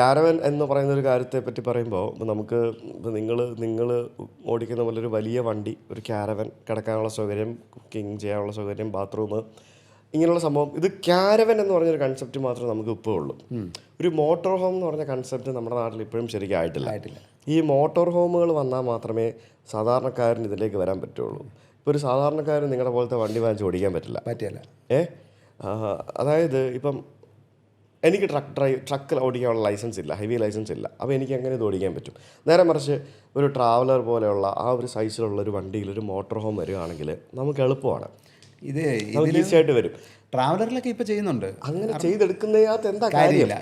Caravan എന്ന് പറയുന്ന ഒരു കാര്യത്തെ പറ്റി പറയുമ്പോൾ നമുക്ക് നിങ്ങൾ ഓടിക്കുന്ന പോലെ ഒരു വലിയ വണ്ടി, ഒരു കാരവൻ, കിടക്കാനുള്ള സൗകര്യം, കുക്കിംഗ് ചെയ്യാനുള്ള സൗകര്യം, ബാത്റൂം, ഇങ്ങനെയുള്ള സംഭവം. ഇത് കാരവൻ എന്ന് പറഞ്ഞൊരു കൺസെപ്റ്റ് മാത്രമേ നമുക്ക് ഇപ്പോൾ ഉള്ളൂ. ഒരു മോട്ടോർ ഹോം എന്ന് പറഞ്ഞ കൺസെപ്റ്റ് നമ്മുടെ നാട്ടിൽ ഇപ്പോഴും ശരിക്കും ആയിട്ടില്ല. ഈ മോട്ടോർ ഹോമുകൾ വന്നാൽ മാത്രമേ സാധാരണക്കാരന് ഇതിലേക്ക് വരാൻ പറ്റുള്ളൂ. ഇപ്പോൾ ഒരു സാധാരണക്കാരൻ നിങ്ങളുടെ പോലത്തെ വണ്ടി വാങ്ങിച്ച് ഓടിക്കാൻ പറ്റില്ല. അതായത് ഇപ്പം എനിക്ക് ട്രക്ക് ഓടിക്കാനുള്ള ലൈസൻസ് ഇല്ല, ഹെവി ലൈസൻസ് ഇല്ല. അപ്പോൾ എനിക്ക് എങ്ങനെ ഇത് ഓടിക്കാൻ പറ്റും? നേരെ മറിച്ച് ഒരു ട്രാവലർ പോലെയുള്ള ആ ഒരു സൈസിലുള്ള ഒരു വണ്ടിയിൽ ഒരു മോട്ടോർ ഹോം വരികയാണെങ്കിൽ നമുക്ക് എളുപ്പമാണ്, ഇത് ഈസി ആയിട്ട് വരും. ട്രാവലറിലൊക്കെ ഇപ്പോൾ ചെയ്യുന്നുണ്ട്. അങ്ങനെ ചെയ്തെടുക്കുന്നതിനകത്ത് എന്താ കാര്യമില്ല.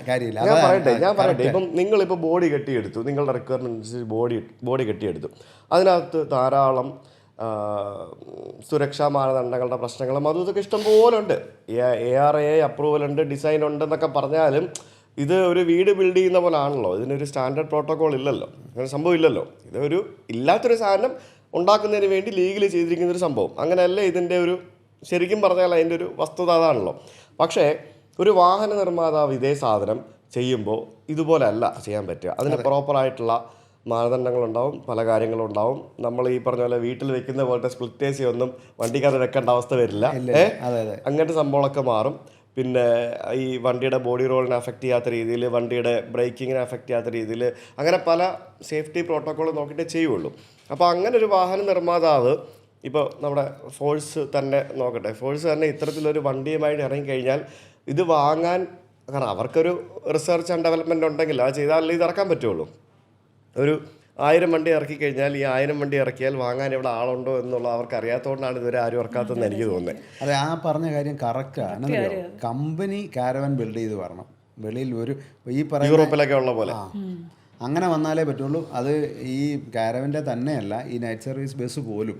ഞാൻ പറയട്ടെ ഇപ്പം നിങ്ങളിപ്പോൾ ബോഡി കെട്ടിയെടുത്തു, നിങ്ങളുടെ റിക്വയർമെൻറ്റ് അനുസരിച്ച് ബോഡി കെട്ടിയെടുത്തു. അതിനകത്ത് ധാരാളം സുരക്ഷാ മാനദണ്ഡങ്ങളുടെ പ്രശ്നങ്ങളും അതും ഇതൊക്കെ ഇഷ്ടംപോലെ ഉണ്ട്. ARAI അപ്രൂവൽ ഉണ്ട്, ഡിസൈൻ ഉണ്ടെന്നൊക്കെ പറഞ്ഞാലും ഇത് ഒരു വീട് ബിൽഡ് ചെയ്യുന്ന പോലെ ആണല്ലോ. ഇതിനൊരു സ്റ്റാൻഡേർഡ് പ്രോട്ടോക്കോൾ ഇല്ലല്ലോ, അങ്ങനെ സംഭവം ഇല്ലല്ലോ. ഇതൊരു ഇല്ലാത്തൊരു സാധനം ഉണ്ടാക്കുന്നതിന് വേണ്ടി ലീഗലി ചെയ്തിരിക്കുന്നൊരു സംഭവം. അങ്ങനെയല്ലേ ഇതിൻ്റെ ഒരു ശരിക്കും പറഞ്ഞാൽ അതിൻ്റെ ഒരു വസ്തുത അതാണല്ലോ. പക്ഷേ ഒരു വാഹന നിർമ്മാതാവ് ഇതേ സാധനം ചെയ്യുമ്പോൾ ഇതുപോലെ അല്ല ചെയ്യാൻ പറ്റുക. അതിന് പ്രോപ്പറായിട്ടുള്ള മാനദണ്ഡങ്ങളുണ്ടാവും, പല കാര്യങ്ങളുണ്ടാവും. നമ്മൾ ഈ പറഞ്ഞ പോലെ വീട്ടിൽ വെക്കുന്ന പോലത്തെ സ്പ്ലിറ്റ് AC ഒന്നും വണ്ടിക്കകത്ത് വെക്കേണ്ട അവസ്ഥ വരില്ല. അങ്ങനത്തെ സംഭവങ്ങളൊക്കെ മാറും. പിന്നെ ഈ വണ്ടിയുടെ ബോഡി റോളിനെ അഫക്റ്റ് ചെയ്യാത്ത രീതിയിൽ, വണ്ടിയുടെ ബ്രേക്കിങ്ങിനെ അഫക്റ്റ് ചെയ്യാത്ത രീതിയിൽ, അങ്ങനെ പല സേഫ്റ്റി പ്രോട്ടോക്കോൾ നോക്കിയിട്ടേ ചെയ്യുള്ളൂ. അപ്പോൾ അങ്ങനെ ഒരു വാഹന നിർമ്മാതാവ് ഇപ്പോൾ നമ്മുടെ ഫോഴ്സ് തന്നെ നോക്കട്ടെ, ഫോഴ്സ് തന്നെ ഇത്തരത്തിലൊരു വണ്ടിയുമായിട്ട് ഇറങ്ങിക്കഴിഞ്ഞാൽ ഇത് വാങ്ങാൻ, കാരണം അവർക്കൊരു റിസർച്ച് ആൻഡ് ഡെവലപ്മെൻറ്റ് ഉണ്ടെങ്കിൽ അത് ചെയ്താലേ ഇത് ഇറക്കാൻ പറ്റുള്ളൂ. ഒരു 1000 വണ്ടി ഇറക്കി കഴിഞ്ഞാൽ ഈ 1000 വണ്ടി ഇറക്കിയാൽ വാങ്ങാൻ ഇവിടെ ആളുണ്ടോ എന്നുള്ള അവർക്ക് അറിയാത്തതുകൊണ്ടാണ് ഇതുവരെ ആരും ഇറക്കാത്തതെന്ന് എനിക്ക് തോന്നുന്നത്. അതെ, ആ പറഞ്ഞ കാര്യം കറക്റ്റാണ്. കമ്പനി കാരവൻ ബിൽഡ് ചെയ്ത് വരണം വെളിയിൽ. ഒരു ഈ പറയുന്ന യൂറോപ്പിലൊക്കെ ഉള്ള പോലെ അങ്ങനെ വന്നാലേ പറ്റുള്ളൂ. അത് ഈ കാരവൻ്റെ തന്നെയല്ല, ഈ നൈറ്റ് സർവീസ് ബസ് പോലും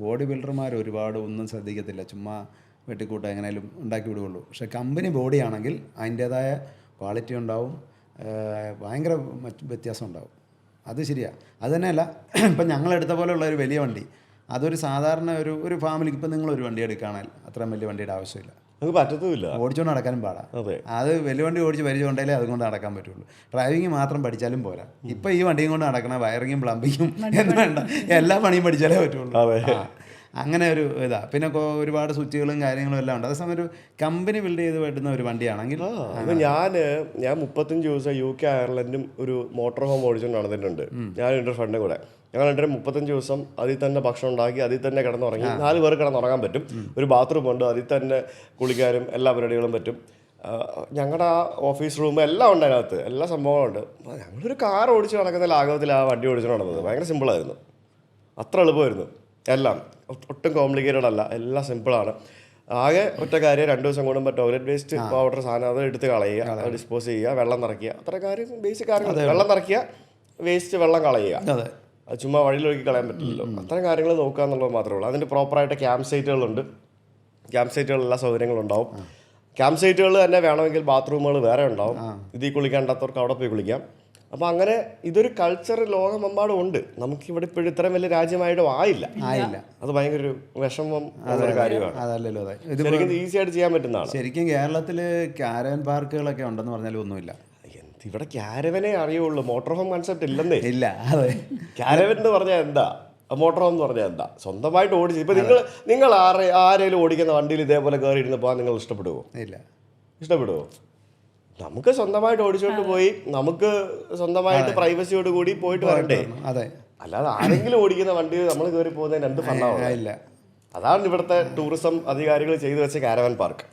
ബോഡി ബിൽഡർമാർ ഒരുപാട് ഒന്നും ശ്രദ്ധിക്കത്തില്ല, ചുമ്മാ വെട്ടിക്കൂട്ടം എങ്ങനെയും ഉണ്ടാക്കി വിടുകയുള്ളൂ. പക്ഷേ കമ്പനി ബോഡിയാണെങ്കിൽ അതിൻ്റേതായ ക്വാളിറ്റി ഉണ്ടാവും, ഭയങ്കര വ്യത്യാസം ഉണ്ടാവും. അത് ശരിയാണ്. അത് തന്നെയല്ല, ഇപ്പം ഞങ്ങളെടുത്ത പോലെയുള്ള ഒരു വലിയ വണ്ടി, അതൊരു സാധാരണ ഒരു ഫാമിലിക്ക്, ഇപ്പം നിങ്ങളൊരു വണ്ടി എടുക്കുകയാണെങ്കിൽ അത്രയും വലിയ വണ്ടിയുടെ ആവശ്യമില്ല, നമുക്ക് പറ്റത്തുമില്ല, ഓടിച്ചുകൊണ്ട് നടക്കാനും പാടാം. അത് വലിയ വണ്ടി ഓടിച്ച് പരിചയമുണ്ടെങ്കിലേ അതുകൊണ്ട് നടക്കാൻ പറ്റുള്ളൂ. ഡ്രൈവിങ് മാത്രം പഠിച്ചാലും പോരാ. ഇപ്പം ഈ വണ്ടിയും കൊണ്ട് നടക്കണ വയറിങ്ങും പ്ലംബിങ്ങും എന്ന് വേണ്ട, എല്ലാ പണിയും പഠിച്ചാലേ പറ്റുള്ളൂ. അങ്ങനെ ഒരു ഇതാണ്. പിന്നെ ഒരുപാട് സ്വിച്ചുകളും കാര്യങ്ങളും എല്ലാം ഉണ്ട്. അതേസമയം ഒരു കമ്പനി ബിൽഡ് ചെയ്ത് വരുന്ന ഒരു വണ്ടിയാണെങ്കിൽ ഞാൻ 35 ദിവസം UK അയർലൻഡും ഒരു മോട്ടോർ ഹോം ഓടിച്ചുകൊണ്ട് നടന്നിട്ടുണ്ട്. ഞാൻ എൻ്റെ ഫ്രണ്ടും കൂടെ. ഞങ്ങൾ എൻ്റെ 35 ദിവസം അതിൽ തന്നെ ഭക്ഷണം ഉണ്ടാക്കി, അതിൽ തന്നെ കിടന്നുറങ്ങി. 4 പേർ കിടന്നുറങ്ങാൻ പറ്റും. ഒരു ബാത്റൂം ഉണ്ട്, അതിൽ തന്നെ കുളിക്കാനും എല്ലാ പരിപാടികളും പറ്റും. ഞങ്ങളുടെ ആ ഓഫീസ് റൂം എല്ലാം ഉണ്ട്, അതിനകത്ത് എല്ലാ സംഭവങ്ങളും ഉണ്ട്. ഞങ്ങളൊരു കാർ ഓടിച്ച് നടക്കുന്ന ലാഘവത്തിൽ ആ വണ്ടി ഓടിച്ചു നടന്നത്. ഭയങ്കര സിമ്പിളായിരുന്നു, അത്ര എളുപ്പമായിരുന്നു. എല്ലാം ഒട്ടും കോംപ്ലിക്കേറ്റഡ് അല്ല, എല്ലാം സിമ്പിളാണ്. ആകെ ഒറ്റ കാര്യം, 2 ദിവസം കൂടുമ്പോൾ ടോയ്ലറ്റ് വേസ്റ്റ് പൗഡർ സാധനം അത് എടുത്ത് കളയുക, ഡിസ്പോസ് ചെയ്യുക, വെള്ളം നിറയ്ക്കുക, അത്ര കാര്യം, ബേസിക് കാര്യങ്ങൾ. വെള്ളം നിറയ്ക്കുക, വേസ്റ്റ് വെള്ളം കളയുക, അത് ചുമ്മാ വഴിയിലൊഴുക്കി കളയാൻ പറ്റില്ലല്ലോ. അത്തരം കാര്യങ്ങൾ നോക്കുക എന്നുള്ളത് മാത്രമേ ഉള്ളൂ. അതിൻ്റെ പ്രോപ്പറായിട്ട് ക്യാമ്പ് സൈറ്റുകളുണ്ട്, ക്യാമ്പ് സൈറ്റുകളിൽ എല്ലാ സൗകര്യങ്ങളും ഉണ്ടാവും. ക്യാമ്പ് സൈറ്റുകൾ തന്നെ വേണമെങ്കിൽ ബാത്റൂമുകൾ വേറെ ഉണ്ടാവും. ഇതിൽ കുളിക്കേണ്ടാത്തവർക്ക് അവിടെ പോയി കുളിക്കാം. അപ്പോൾ അങ്ങനെ ഇതൊരു കൾച്ചർ ലോകമെമ്പാടും ഉണ്ട്. നമുക്കിവിടെ ഇപ്പോഴും ഇത്രയും വലിയ രാജ്യമായിട്ടും ആയില്ല. അത് ഭയങ്കര ഒരു വിഷമം ഒരു കാര്യമാണ്. അതല്ലല്ലോ, ശരിക്കും ഈസി ആയിട്ട് ചെയ്യാൻ പറ്റുന്നതാണ്. ശരിക്കും കേരളത്തിൽ കാരവൻ പാർക്കുകളൊക്കെ ഉണ്ടെന്ന് പറഞ്ഞാലും ഒന്നുമില്ല. ഇവിടെ ക്യാരവനെ അറിയുള്ളൂ, മോട്ടോർ ഹോം കൺസെപ്റ്റ് ഇല്ലെന്നേ. ഇല്ല, അതെ. ക്യാരവൻ എന്ന് പറഞ്ഞാൽ എന്താ, മോട്ടോർ ഹോം എന്ന് പറഞ്ഞാൽ എന്താ, സ്വന്തമായിട്ട് ഓടിച്ച്. ഇപ്പം നിങ്ങൾ ആരെങ്കിലും ഓടിക്കുന്ന വണ്ടിയിൽ ഇതേപോലെ കയറി ഇരുന്ന് പോകാൻ നിങ്ങൾ ഇഷ്ടപ്പെടുമോ? ഇല്ല. ഇഷ്ടപ്പെടുമോ? നമുക്ക് സ്വന്തമായിട്ട് ഓടിച്ചോണ്ട് പോയി, നമുക്ക് സ്വന്തമായിട്ട് പ്രൈവസിയോട് കൂടി പോയിട്ട് വരണ്ടേ. അതെ, അല്ലാതെ ആരെങ്കിലും ഓടിക്കുന്ന വണ്ടിയിൽ നമ്മൾ കയറി പോകുന്നതിന് എന്ത് ഫണ്ടാവില്ല. അതാണ് ഇവിടുത്തെ ടൂറിസം അധികാരികൾ ചെയ്തു വെച്ച കാരവൻ പാർക്ക്.